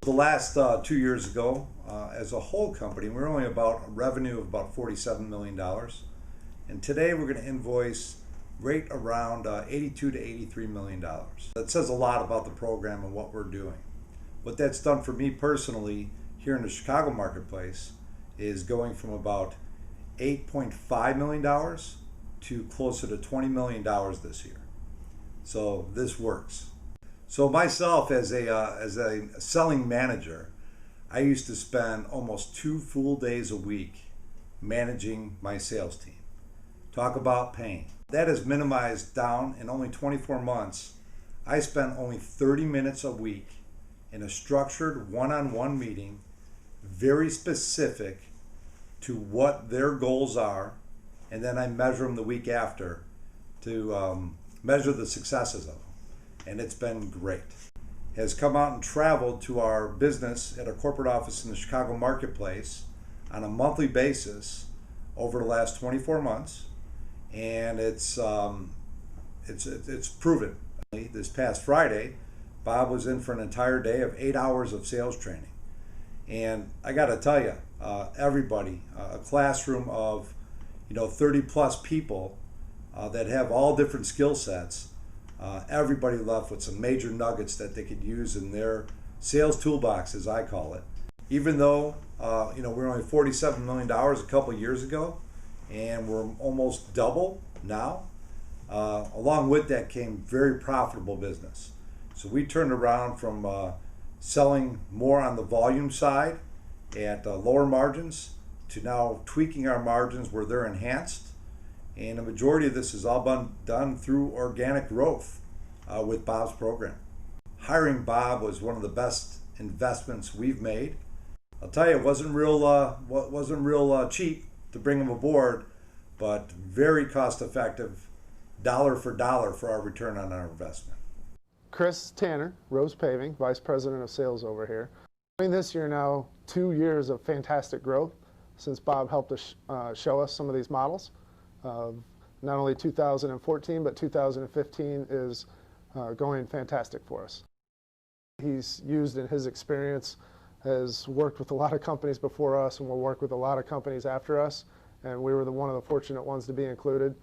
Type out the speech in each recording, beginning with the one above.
The last 2 years ago, as a whole company, we were only about a revenue of about $47 million. And today we're going to invoice right around $82 to $83 million. That says a lot about the program and what we're doing. What that's done for me personally here in the Chicago marketplace is going from about $8.5 million to closer to $20 million this year. So this works. So myself as a selling manager, I used to spend almost 2 full days a week managing my sales team. Talk about pain. That is minimized down in only 24 months. I spent only 30 minutes a week in a structured one-on-one meeting, very specific to what their goals are, and then I measure them the week after to measure the successes of them. And it's been great. Has come out and traveled to our business at our corporate office in the Chicago marketplace on a monthly basis over the last 24 months, and it's proven. This past Friday, Bob was in for an entire day of 8 hours of sales training, and I got to tell you, everybody, a classroom of 30 plus people that have all different skill sets. Everybody left with some major nuggets that they could use in their sales toolbox, as I call it. Even though we were only $47 million a couple years ago, and we're almost double now. Along with that came very profitable business. So we turned around from selling more on the volume side at lower margins to now tweaking our margins where they're enhanced. And the majority of this has all been done through organic growth with Bob's program. Hiring Bob was one of the best investments we've made. I'll tell you, it wasn't real cheap to bring him aboard, but very cost effective, dollar for dollar for our return on our investment. Chris Tanner, Rose Paving, Vice President of Sales over here. This year now, 2 years of fantastic growth since Bob helped us show us some of these models. Not only 2014, but 2015 is going fantastic for us. He's used in his experience, has worked with a lot of companies before us and will work with a lot of companies after us, and we were one of the fortunate ones to be included.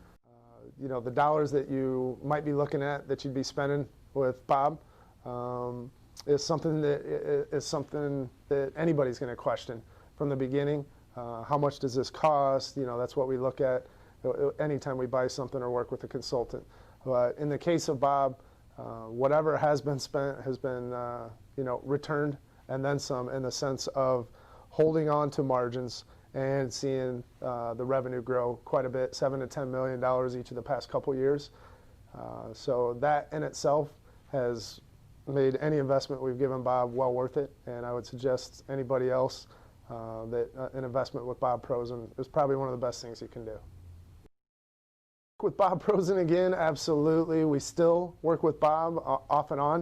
The dollars that you might be looking at that you'd be spending with Bob is something that anybody's going to question from the beginning. How much does this cost? That's what we look at anytime we buy something or work with a consultant. But in the case of Bob, whatever has been spent has been returned and then some, in the sense of holding on to margins and seeing the revenue grow quite a bit, $7 to $10 million each of the past couple years. So that in itself has made any investment we've given Bob well worth it, and I would suggest anybody else that an investment with Bob Prosen is probably one of the best things you can do. With Bob Prosen again, absolutely. We still work with Bob off and on.